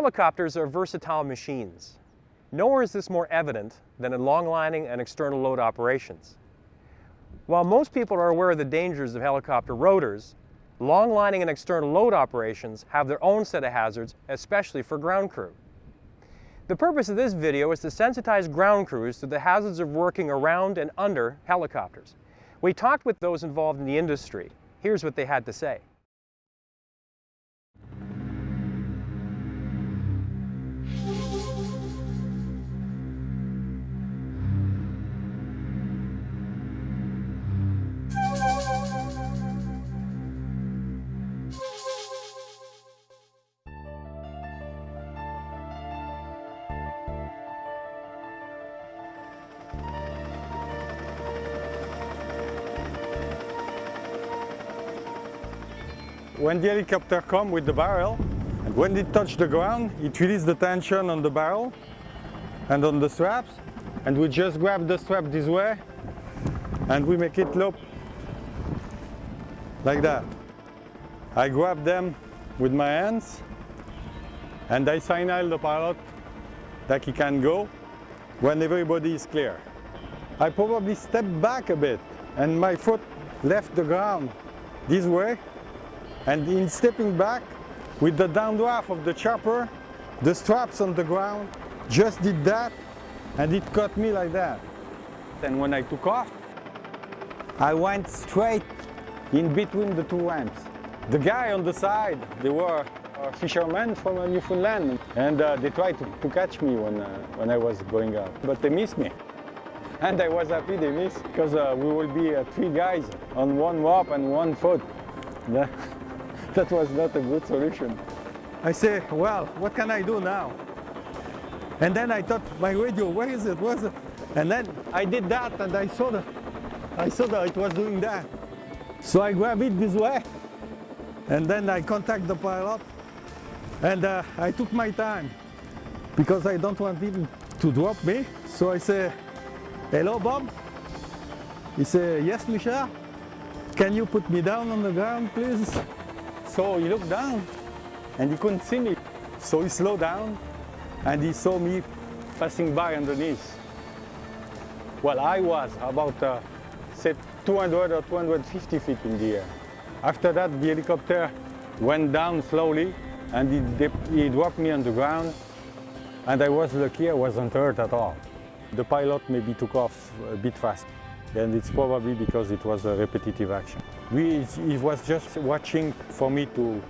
Helicopters are versatile machines. Nowhere is this more evident than in long-lining and external load operations. While most people are aware of the dangers of helicopter rotors, long-lining and external load operations have their own set of hazards, especially for ground crew. The purpose of this video is to sensitize ground crews to the hazards of working around and under helicopters. We talked with those involved in the industry. Here's what they had to say. When the helicopter comes with the barrel, and when it touches the ground, it releases the tension on the barrel and on the straps, and we just grab the strap this way and we make it loop like that. I grab them with my hands and I signal the pilot that he can go when everybody is clear. I probably step back a bit and my foot left the ground this way. And in stepping back, with the downdraft of the chopper, the straps on the ground just did that, and it caught me like that. And when I took off, I went straight in between the two ramps. The guy on the side, they were fishermen from Newfoundland, and they tried to catch me when I was going up, but they missed me. And I was happy they missed, because we will be three guys on one rope and one foot. That was not a good solution. I say, well, what can I do now? And then I thought, my radio, where is it? Where is it? And then I did that, and I saw that it was doing that. So I grabbed it this way, and then I contact the pilot, and I took my time, because I don't want him to drop me. So I say, hello, Bob? He said, yes, Michel. Can you put me down on the ground, please? So he looked down and he couldn't see me. So he slowed down and he saw me passing by underneath. Well, I was about, say, 200 or 250 feet in the air. After that, the helicopter went down slowly and he dropped me on the ground. And I was lucky I wasn't hurt at all. The pilot maybe took off a bit fast. And it's probably because it was a repetitive action. He was just watching for me to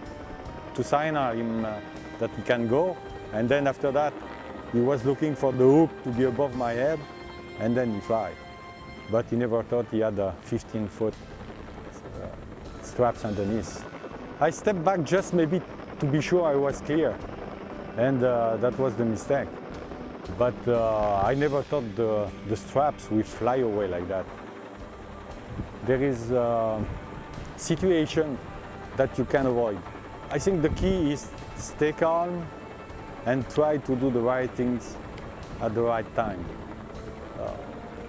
signal him that he can go, and then after that he was looking for the hook to be above my head, and then he fly. But he never thought he had a 15-foot straps underneath. I stepped back just maybe to be sure I was clear, and that was the mistake. But I never thought the straps would fly away like that. There is a situation that you can avoid. I think the key is stay calm and try to do the right things at the right time.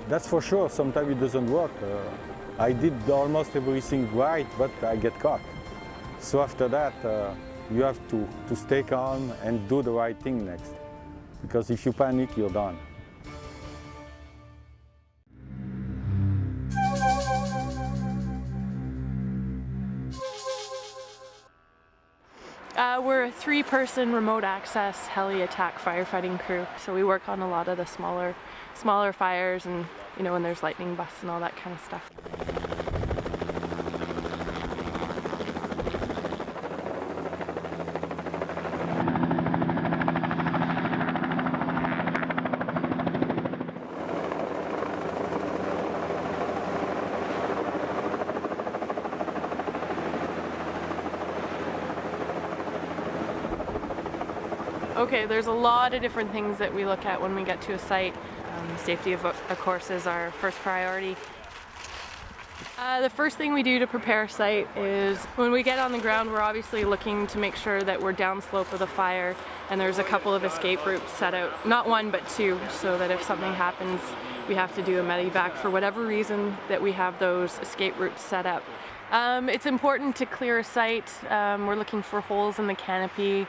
That's for sure, sometimes it doesn't work. I did almost everything right, but I get caught. So after that, you have to stay calm and do the right thing next. Because if you panic, you're done. We're a three-person remote access heli attack firefighting crew. So we work on a lot of the smaller fires, and when there's lightning busts and all that kind of stuff. Okay, there's a lot of different things that we look at when we get to a site. Safety, of course, is our first priority. The first thing we do to prepare a site is when we get on the ground, we're obviously looking to make sure that we're downslope of the fire, and there's a couple of escape routes set out, not one but two, so that if something happens, we have to do a medevac for whatever reason, that we have those escape routes set up. It's important to clear a site. We're looking for holes in the canopy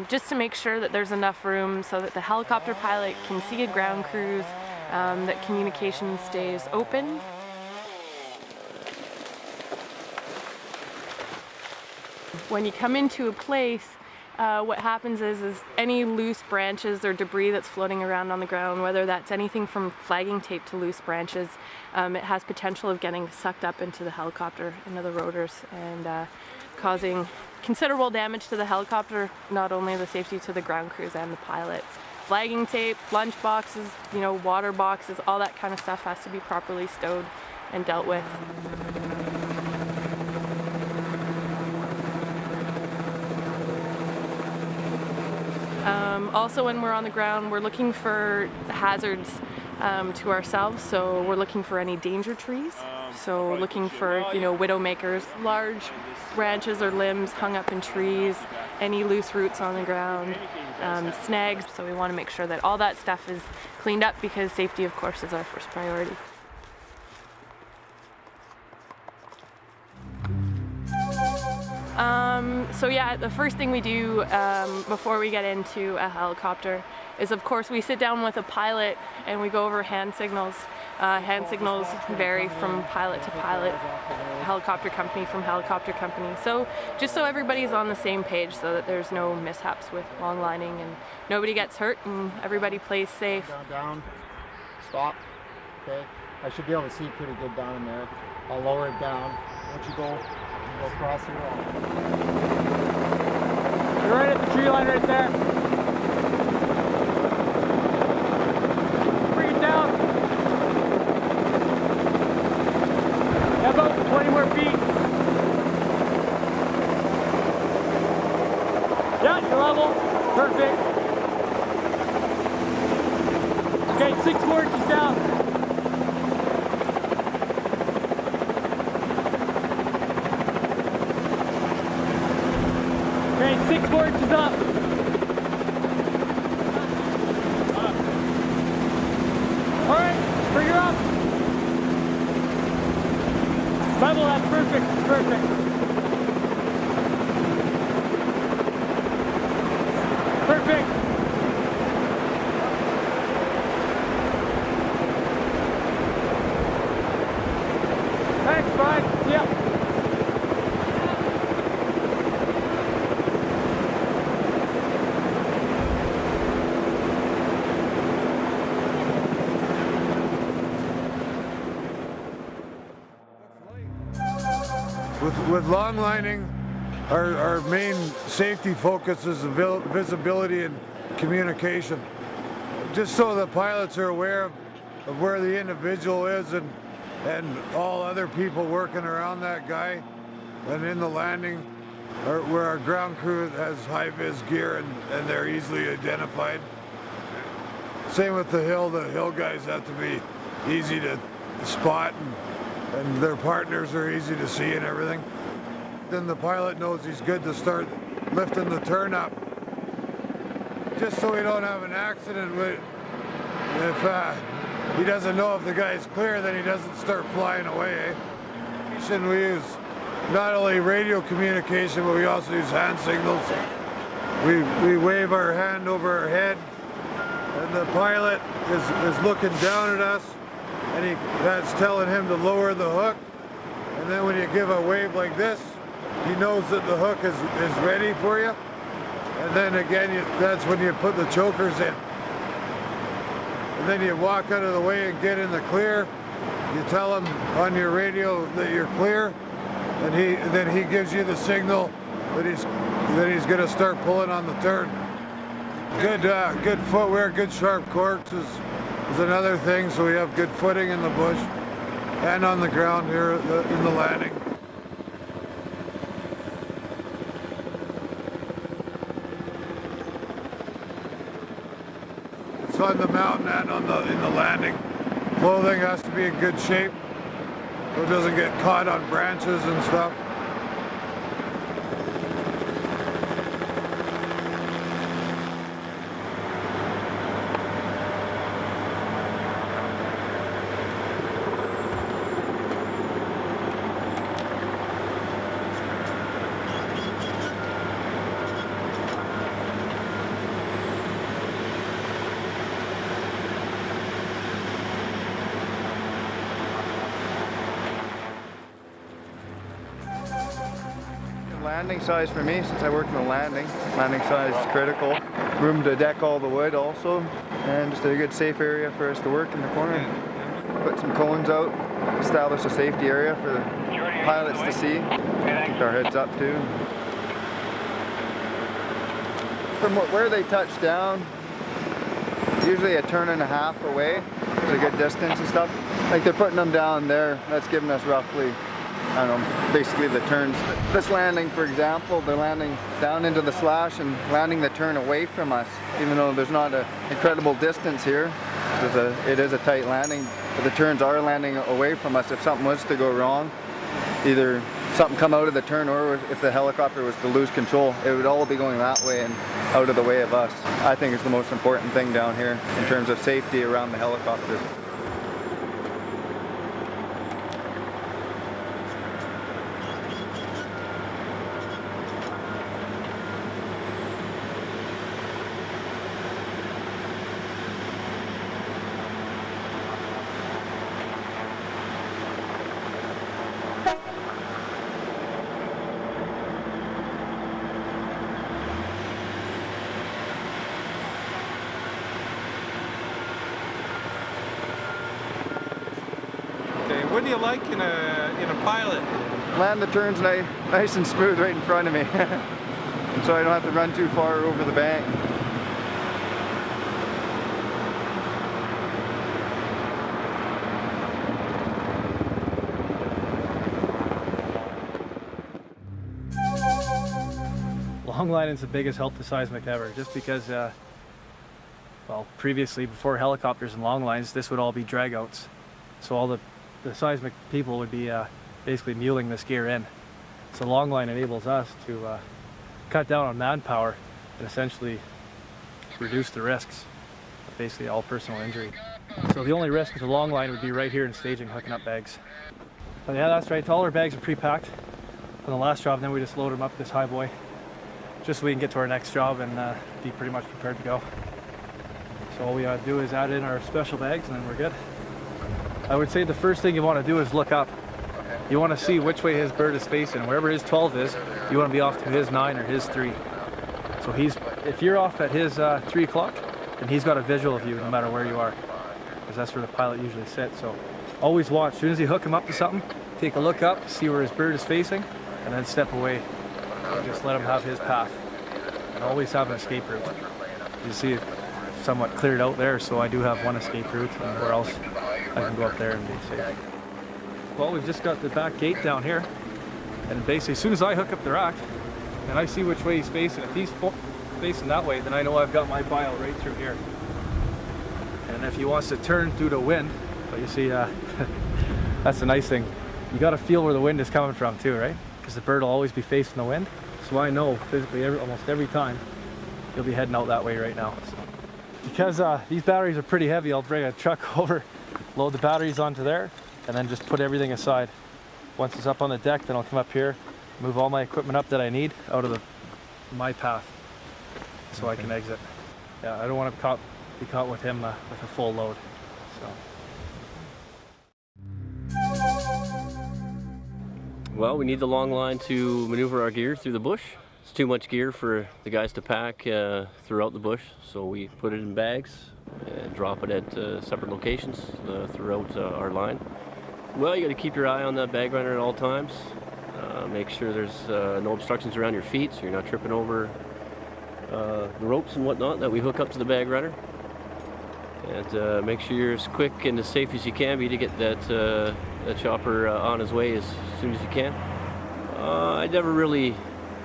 just to make sure that there's enough room so that the helicopter pilot can see a ground cruise, that communication stays open. When you come into a place, what happens is any loose branches or debris that's floating around on the ground, whether that's anything from flagging tape to loose branches, it has potential of getting sucked up into the helicopter, into the rotors, and causing considerable damage to the helicopter, not only the safety to the ground crews and the pilots. Flagging tape, lunch boxes, water boxes, all that kind of stuff has to be properly stowed and dealt with. Also, when we're on the ground, we're looking for hazards to ourselves. So we're looking for any danger trees. So looking for, widowmakers, large branches or limbs hung up in trees, any loose roots on the ground, snags. So we want to make sure that all that stuff is cleaned up because safety, of course, is our first priority. So yeah, the first thing we do before we get into a helicopter is, of course, we sit down with a pilot and we go over hand signals. Hand signals vary from pilot to pilot, helicopter company from helicopter company. So just so everybody's on the same page so that there's no mishaps with long lining and nobody gets hurt and everybody plays safe. Down, stop, okay. I should be able to see pretty good down in there. I'll lower it down. Once you go across the wall. You're right at the tree line right there. Bring it down. About 20 more feet. Yeah, you're level. Perfect. Okay, 6 more inches down. Okay, 6 more inches up. All right, bring her up. Level, that's perfect, perfect. Perfect. Thanks, bud. Yeah. With long lining, our main safety focus is visibility and communication. Just so the pilots are aware of where the individual is and all other people working around that guy, and in the landing, where our ground crew has high-vis gear and they're easily identified. Same with the hill guys have to be easy to spot and their partners are easy to see and everything. Then the pilot knows he's good to start lifting the turn up. Just so we don't have an accident if he doesn't know if the guy's clear, then he doesn't start flying away. We use not only radio communication, but we also use hand signals. We wave our hand over our head, and the pilot is looking down at us, and that's telling him to lower the hook. And then when you give a wave like this, he knows that the hook is ready for you. And then again, that's when you put the chokers in. And then you walk out of the way and get in the clear. You tell him on your radio that you're clear, and then he gives you the signal that he's going to start pulling on the turn. Good footwear, good sharp corks is another thing, so we have good footing in the bush and on the ground here in the landing. It's on the mountain and in the landing. Clothing has to be in good shape so it doesn't get caught on branches and stuff. Landing size for me, since I work in the landing. Landing size is critical. Room to deck all the wood also, and just a good safe area for us to work in the corner. Put some cones out, establish a safety area for the pilots to see. Keep our heads up too. From where they touch down, usually a turn and a half away. It's a good distance and stuff. Like they're putting them down there, that's giving us roughly, I don't know, basically the turns. This landing, for example, they're landing down into the slash and landing the turn away from us, even though there's not an incredible distance here. It is a tight landing, but the turns are landing away from us. If something was to go wrong, either something come out of the turn or if the helicopter was to lose control, it would all be going that way and out of the way of us. I think it's the most important thing down here in terms of safety around the helicopter. What do you like in a pilot? Land the turns nice and smooth right in front of me, so I don't have to run too far over the bank. Long line is the biggest help to seismic ever, just because, well, previously, before helicopters and long lines, this would all be dragouts. So all the seismic people would be basically muling this gear in. So long line enables us to cut down on manpower and essentially reduce the risks of basically all personal injury. So the only risk with the long line would be right here in staging, hooking up bags. But yeah, that's right, all our bags are pre-packed on the last job, then we just load them up this high boy, just so we can get to our next job and be pretty much prepared to go. So all we gotta do is add in our special bags and then we're good. I would say the first thing you want to do is look up. You want to see which way his bird is facing. Wherever his 12 is, you want to be off to his 9 or his 3. So if you're off at his 3 o'clock, then he's got a visual of you no matter where you are, because that's where the pilot usually sits. So always watch. As soon as you hook him up to something, take a look up, see where his bird is facing, and then step away. And just let him have his path. And always have an escape route. You see it somewhat cleared out there, so I do have one escape route, and where else I can go up there and be safe. Well, we've just got the back gate down here, and basically as soon as I hook up the rack and I see which way he's facing, if he's facing that way, then I know I've got my bile right through here. And if he wants to turn due to wind, but you see, that's the nice thing. You got to feel where the wind is coming from too, right? Because the bird will always be facing the wind. So I know physically almost every time he'll be heading out that way right now. So, because these batteries are pretty heavy, I'll bring a truck over, load the batteries onto there, and then just put everything aside. Once it's up on the deck, then I'll come up here, move all my equipment up that I need out of my path, so I can exit. Yeah, I don't want to be caught with him with a full load. So. Well, we need the long line to maneuver our gear through the bush. It's too much gear for the guys to pack throughout the bush, so we put it in bags and drop it at separate locations throughout our line. Well, you got to keep your eye on that bag runner at all times. Make sure there's no obstructions around your feet, so you're not tripping over the ropes and whatnot that we hook up to the bag runner. And make sure you're as quick and as safe as you can be to get that chopper on his way as soon as you can. I never really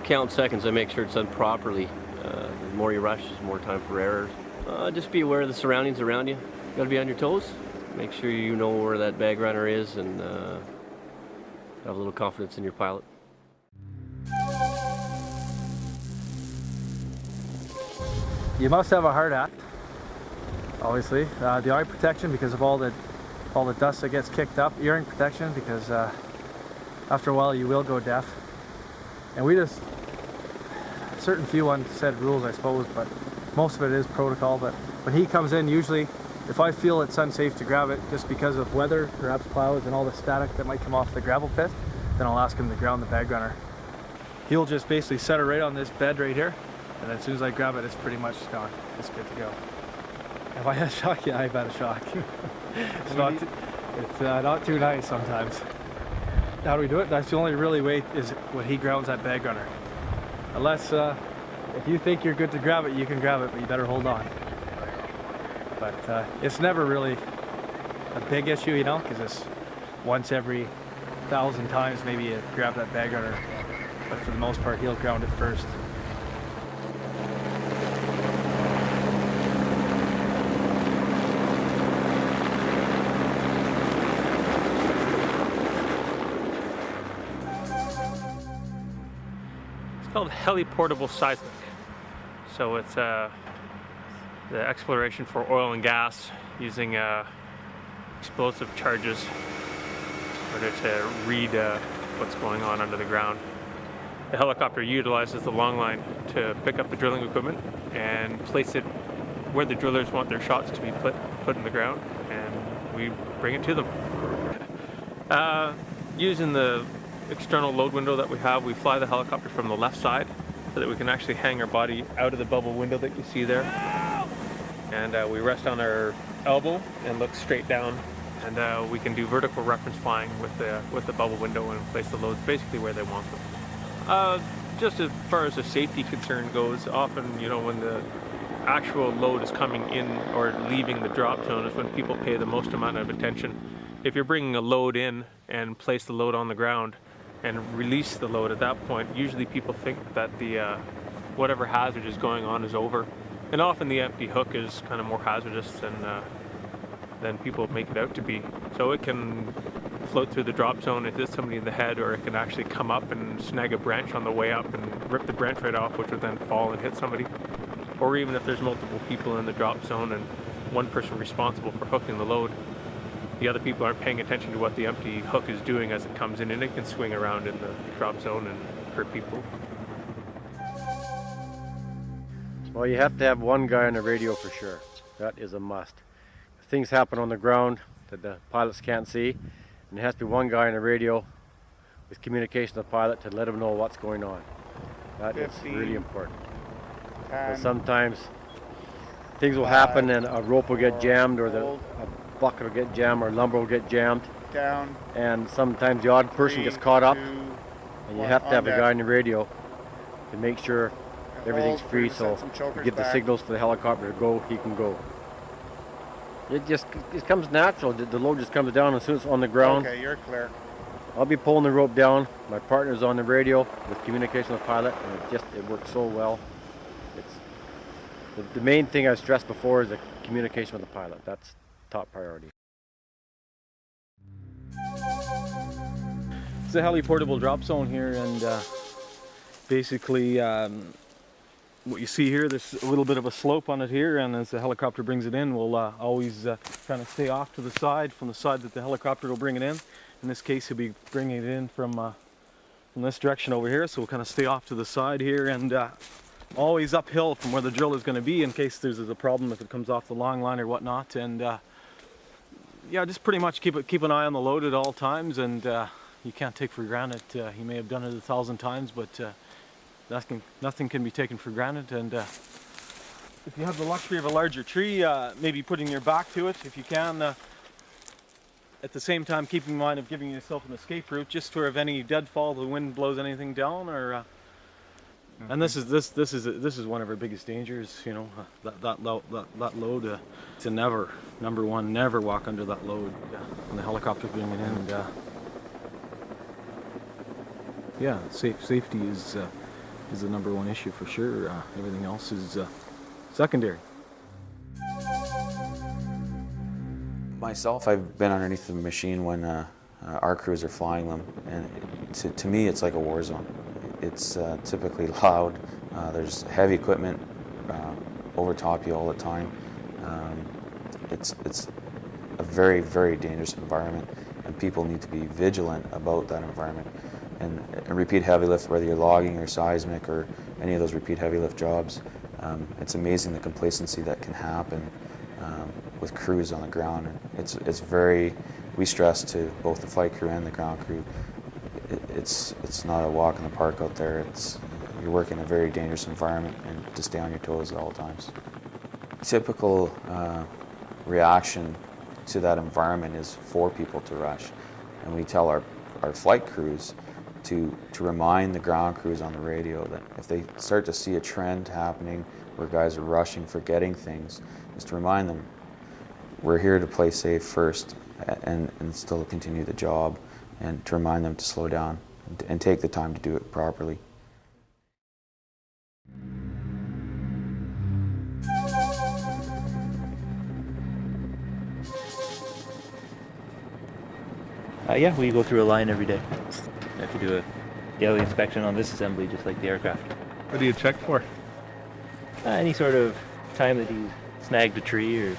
count seconds. I make sure it's done properly. The more you rush, there's more time for errors. Just be aware of the surroundings around you. You got to be on your toes. Make sure you know where that bag runner is, and have a little confidence in your pilot. You must have a hard hat, obviously. The eye protection because of all the dust that gets kicked up. Earring protection because after a while you will go deaf. And we just, certain few unsaid rules I suppose, but most of it is protocol. But when he comes in, usually if I feel it's unsafe to grab it just because of weather, perhaps clouds and all the static that might come off the gravel pit, then I'll ask him to ground the bag runner. he'll just basically set it right on this bed right here, and as soon as I grab it, it's pretty much gone. It's good to go. Have I had a shock? Yeah, I've had a shock. It's not too nice sometimes. How do we do it? That's the only really way is when he grounds that bag runner. Unless if you think you're good to grab it, you can grab it, but you better hold on. But it's never really a big issue, you know, because it's once every 1,000 times maybe you grab that bag runner, but for the most part he'll ground it first. It's called heli-portable seismic. So it's the exploration for oil and gas using explosive charges in order to read what's going on under the ground. The helicopter utilizes the long line to pick up the drilling equipment and place it where the drillers want their shots to be put in the ground, and we bring it to them. Using the external load window that we have, we fly the helicopter from the left side so that we can actually hang our body out of the bubble window that you see there. And we rest on our elbow and look straight down, and we can do vertical reference flying with the bubble window and place the loads basically where they want them. Just as far as the safety concern goes, often, you know, when the actual load is coming in or leaving the drop zone is when people pay the most amount of attention. If you're bringing a load in and place the load on the ground and release the load at that point, usually people think that the whatever hazard is going on is over. And often the empty hook is kind of more hazardous than people make it out to be. So it can float through the drop zone, it hit somebody in the head, or it can actually come up and snag a branch on the way up and rip the branch right off, which would then fall and hit somebody. Or even if there's multiple people in the drop zone and one person responsible for hooking the load, the other people aren't paying attention to what the empty hook is doing as it comes in, and it can swing around in the drop zone and hurt people. Well, you have to have one guy on the radio for sure. That is a must. If things happen on the ground that the pilots can't see, and there has to be one guy on the radio with communication with the pilot to let him know what's going on. That 15, is really important. 10, because sometimes things will happen and a rope will get jammed, or a bucket will get jammed, or lumber will get jammed. Down. And sometimes the odd person gets caught up, and you have to have a guy on the radio to make sure everything's free, so you give the signals for the helicopter to go, he can go. It comes natural. The load just comes down as soon as it's on the ground. Okay, you're clear. I'll be pulling the rope down. My partner's on the radio with communication with the pilot, and it works so well. It's the main thing I stressed before is the communication with the pilot. That's top priority. It's a heli-portable drop zone here, and basically what you see here, there's a little bit of a slope on it here, and as the helicopter brings it in, we'll always kind of stay off to the side, from the side that the helicopter will bring it in. In this case, he'll be bringing it in from this direction over here, so we'll kind of stay off to the side here, and always uphill from where the drill is going to be in case there's a problem if it comes off the long line or whatnot. And yeah, just pretty much keep an eye on the load at all times, and you can't take for granted. He may have done it 1,000 times, but nothing can be taken for granted. And if you have the luxury of a larger tree, maybe putting your back to it if you can. At the same time, keeping in mind of giving yourself an escape route, just for if any deadfall, the wind blows anything down, or. And this is one of our biggest dangers. You know, that load. To number one, never walk under that load when the helicopter's bringing it in. And yeah, safety is the number one issue for sure. Everything else is secondary. Myself, I've been underneath the machine when our crews are flying them, and to me it's like a war zone. It's typically loud, there's heavy equipment over top you all the time. It's a very, very dangerous environment, and people need to be vigilant about that environment. And repeat heavy lift, whether you're logging or seismic or any of those repeat heavy lift jobs, it's amazing the complacency that can happen with crews on the ground. And it's very, we stress to both the flight crew and the ground crew, it's not a walk in the park out there. You're working in a very dangerous environment and to stay on your toes at all times. Typical reaction to that environment is for people to rush, and we tell our flight crews to remind the ground crews on the radio that if they start to see a trend happening where guys are rushing, forgetting things, is to remind them we're here to play safe first and still continue the job, and to remind them to slow down and take the time to do it properly. Yeah, we go through a line every day. We have to do a daily inspection on this assembly, just like the aircraft. What do you check for? Any sort of time that he snagged a tree or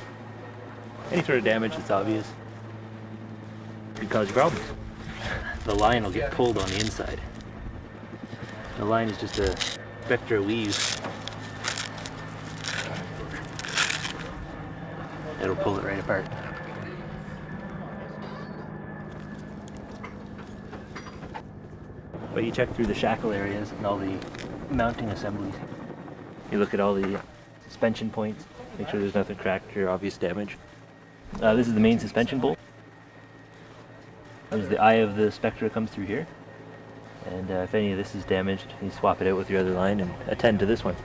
any sort of damage that's obvious. Could cause you problems. The line will get pulled on the inside. The line is just a Spectra weave. It'll pull it right apart. But you check through the shackle areas and all the mounting assemblies. You look at all the suspension points, make sure there's nothing cracked or obvious damage. This is the main suspension bolt. There's the eye of the Spectra comes through here. And if any of this is damaged, you swap it out with your other line and attend to this one.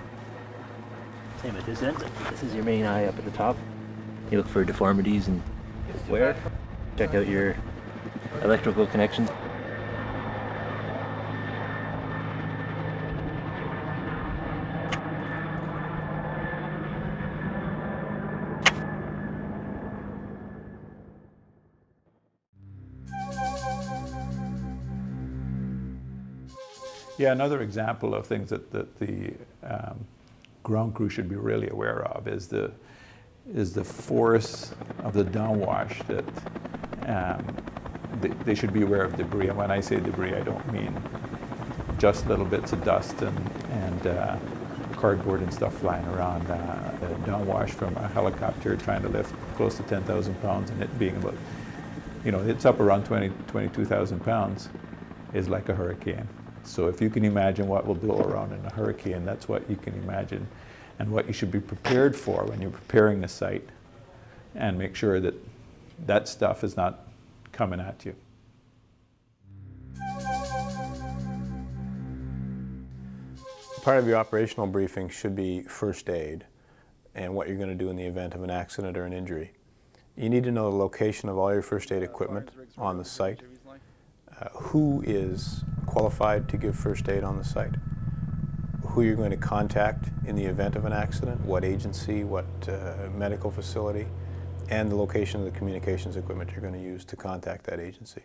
Same at this end. This is your main eye up at the top. You look for deformities and wear. Check out your electrical connections. Yeah, another example of things that the ground crew should be really aware of is the force of the downwash that they should be aware of debris. And when I say debris, I don't mean just little bits of dust and cardboard and stuff flying around. Downwash from a helicopter trying to lift close to 10,000 pounds and it being about, it's up around 22,000 pounds is like a hurricane. So if you can imagine what will blow around in a hurricane, that's what you can imagine and what you should be prepared for when you're preparing the site, and make sure that that stuff is not coming at you. Part of your operational briefing should be first aid and what you're going to do in the event of an accident or an injury. You need to know the location of all your first aid equipment on the site, who is qualified to give first aid on the site, who you're going to contact in the event of an accident, what agency, what medical facility, and the location of the communications equipment you're going to use to contact that agency.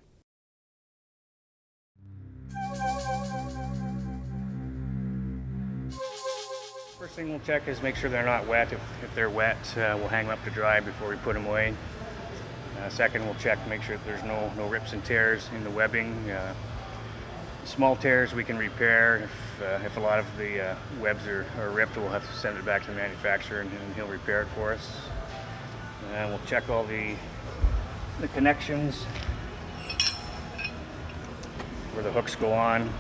First thing we'll check is make sure they're not wet. If they're wet, we'll hang them up to dry before we put them away. Second, we'll check to make sure that there's no rips and tears in the webbing. Small tears we can repair. If a lot of the webs are ripped, we'll have to send it back to the manufacturer and he'll repair it for us. And we'll check all the connections where the hooks go on.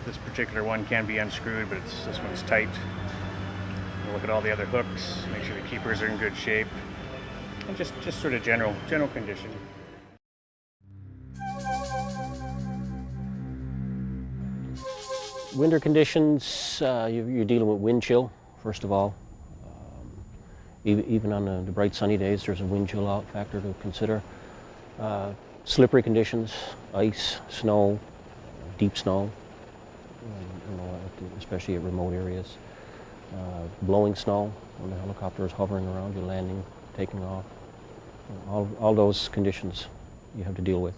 This particular one can be unscrewed, but this one's tight. We'll look at all the other hooks, make sure the keepers are in good shape, and just sort of general condition. Winter conditions, you're dealing with wind chill, first of all. Even on the bright sunny days, there's a wind chill out factor to consider. Slippery conditions, ice, snow, deep snow, especially at remote areas. Blowing snow when the helicopter is hovering around you, landing, taking off. All those conditions you have to deal with.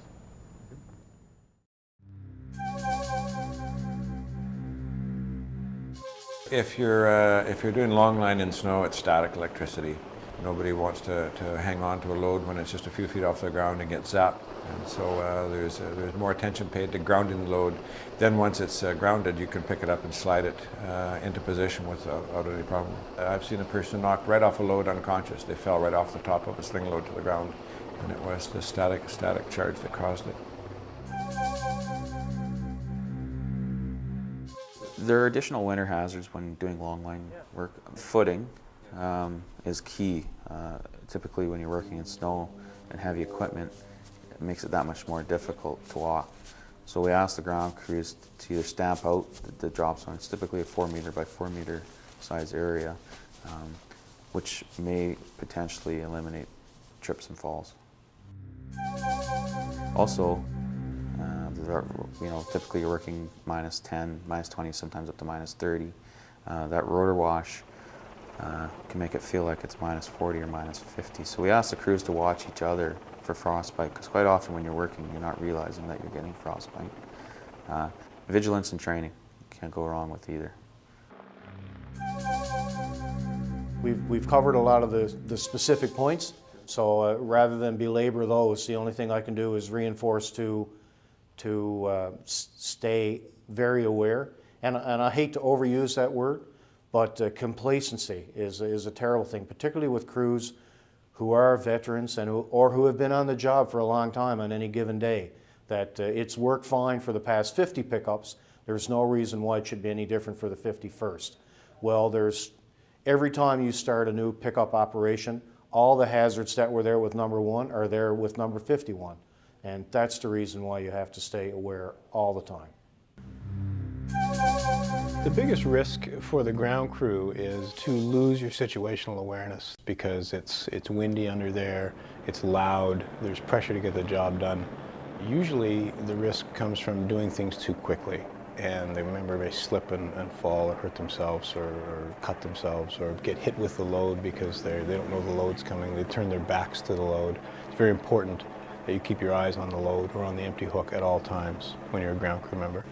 If you're doing long line in snow, it's static electricity. Nobody wants to hang on to a load when it's just a few feet off the ground and get zapped. And so there's more attention paid to grounding the load. Then once it's grounded, you can pick it up and slide it into position without any problem. I've seen a person knocked right off a load unconscious. They fell right off the top of a sling load to the ground, and it was the static charge that caused it. There are additional winter hazards when doing long line work. Footing is key. Typically when you're working in snow and heavy equipment, it makes it that much more difficult to walk. So we ask the ground crews to either stamp out the drop zone. It's typically a 4 meter by 4 meter size area, which may potentially eliminate trips and falls. Also, typically you're working minus 10, minus 20, sometimes up to minus 30. That rotor wash can make it feel like it's minus 40 or minus 50. So we ask the crews to watch each other for frostbite, because quite often when you're working, you're not realizing that you're getting frostbite. Vigilance and training, can't go wrong with either. We've covered a lot of the specific points, so rather than belabor those, the only thing I can do is reinforce to stay very aware. And I hate to overuse that word, but complacency is a terrible thing, particularly with crews who are veterans or who have been on the job for a long time on any given day. That it's worked fine for the past 50 pickups. There's no reason why it should be any different for the 51st. Well, every time you start a new pickup operation, all the hazards that were there with number 1 are there with number 51. And that's the reason why you have to stay aware all the time. The biggest risk for the ground crew is to lose your situational awareness, because it's windy under there, it's loud, there's pressure to get the job done. Usually the risk comes from doing things too quickly, and the member may slip and fall or hurt themselves or cut themselves or get hit with the load because they don't know the load's coming. They turn their backs to the load. It's very important that you keep your eyes on the load or on the empty hook at all times when you're a ground crew member.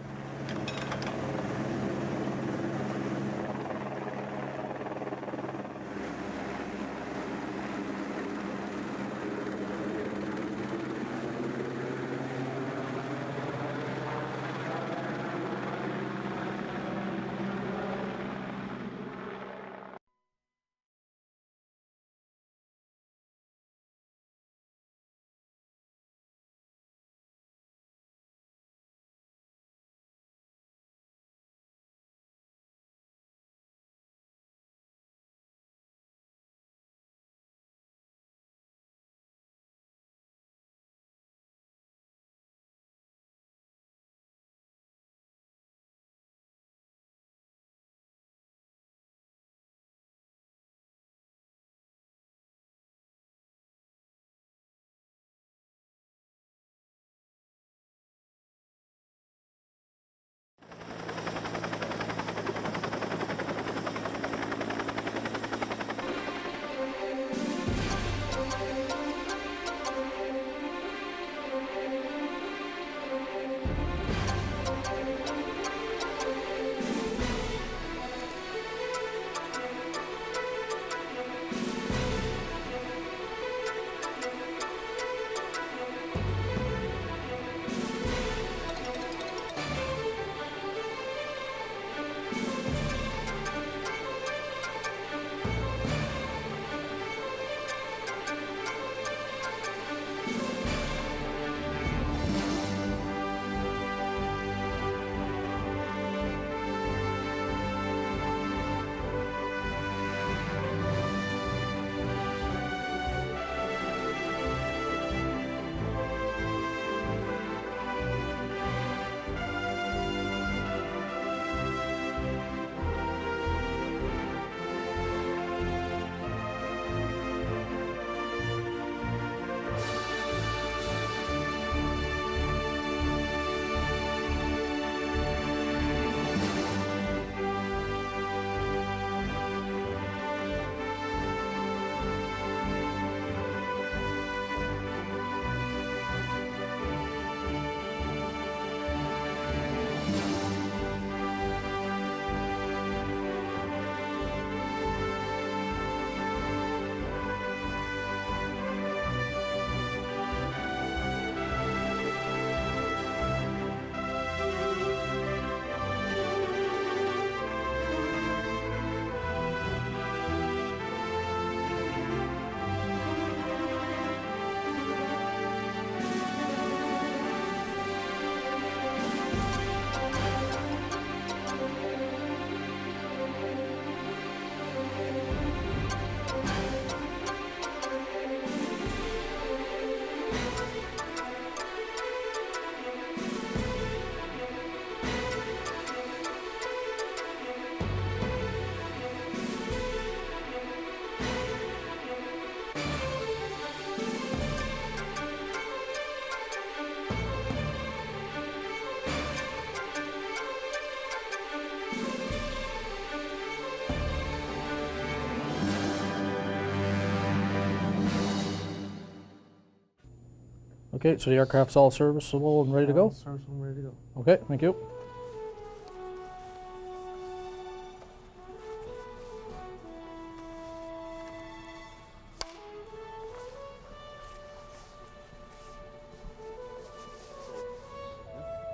Okay, so the aircraft's all serviceable and ready to go? Serviceable and ready to go. Okay, thank you.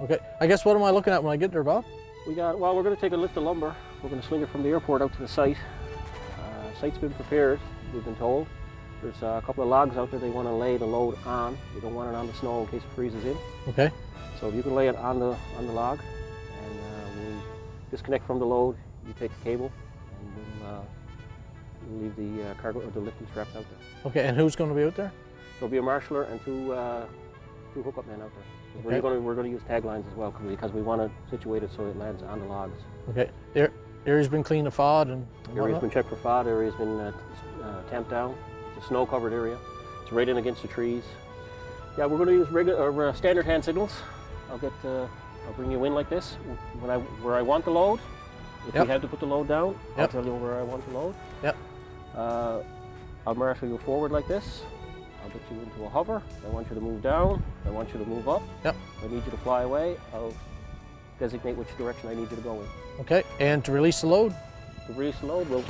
Okay, I guess what am I looking at when I get there, Bob? We're going to take a lift of lumber. We're going to sling it from the airport out to the site. Site's been prepared, we've been told. There's a couple of logs out there they want to lay the load on. They don't want it on the snow in case it freezes in. Okay. So if you can lay it on the log, and we'll disconnect from the load, you take the cable, and we'll leave the cargo or the lifting straps out there. Okay, and who's going to be out there? There'll be a marshaller and two hookup men out there. Okay. We're going to use taglines as well because we want to situate it so it lands on the logs. Okay. Area's been cleaned of FOD and Area's been checked for FOD. Area's been tamped down. It's a snow-covered area. It's right in against the trees. Yeah, we're going to use regular standard hand signals. I'll bring you in like this where I want the load. If we have to put the load down, I'll tell you where I want the load. Yep. I'll marshal you forward like this. I'll get you into a hover. I want you to move down. I want you to move up. Yep. I need you to fly away. I'll designate which direction I need you to go in. Okay, and to release the load? To release the load, we'll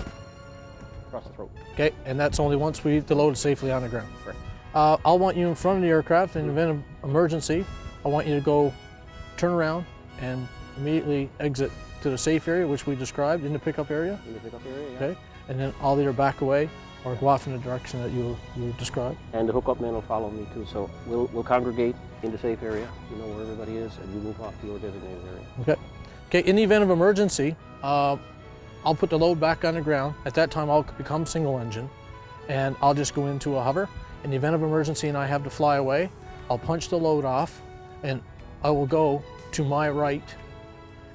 cross the throat. Okay, and that's only once the load is safely on the ground. Correct. I'll want you in front of the aircraft in the event of emergency. I want you to go turn around and immediately exit to the safe area, which we described in the pickup area. In the pickup area, yeah. Okay, and then I'll either back away or go off in the direction that you described. And the hookup men will follow me too, so we'll congregate in the safe area. You know where everybody is, and you move off to your designated area. Okay. Okay, in the event of emergency, I'll put the load back on the ground. At that time, I'll become single engine, and I'll just go into a hover. In the event of emergency and I have to fly away, I'll punch the load off, and I will go to my right.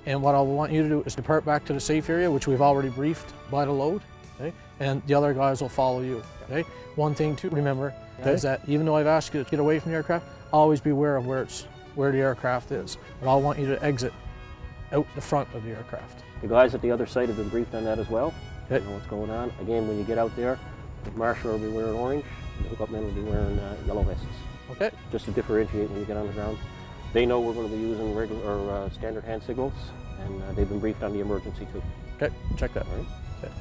And what I want you to do is depart back to the safe area, which we've already briefed by the load. Okay? And the other guys will follow you. Okay? One thing to remember is that even though I've asked you to get away from the aircraft, always be aware of where the aircraft is. But I'll want you to exit out the front of the aircraft. The guys at the other site have been briefed on that as well. Okay. They know what's going on. Again, when you get out there, the marshaller will be wearing orange, and the hookup men will be wearing yellow vests. Okay. Just to differentiate when you get on the ground. They know we're going to be using regular or standard hand signals, and they've been briefed on the emergency too. Okay, check that. All right. Okay.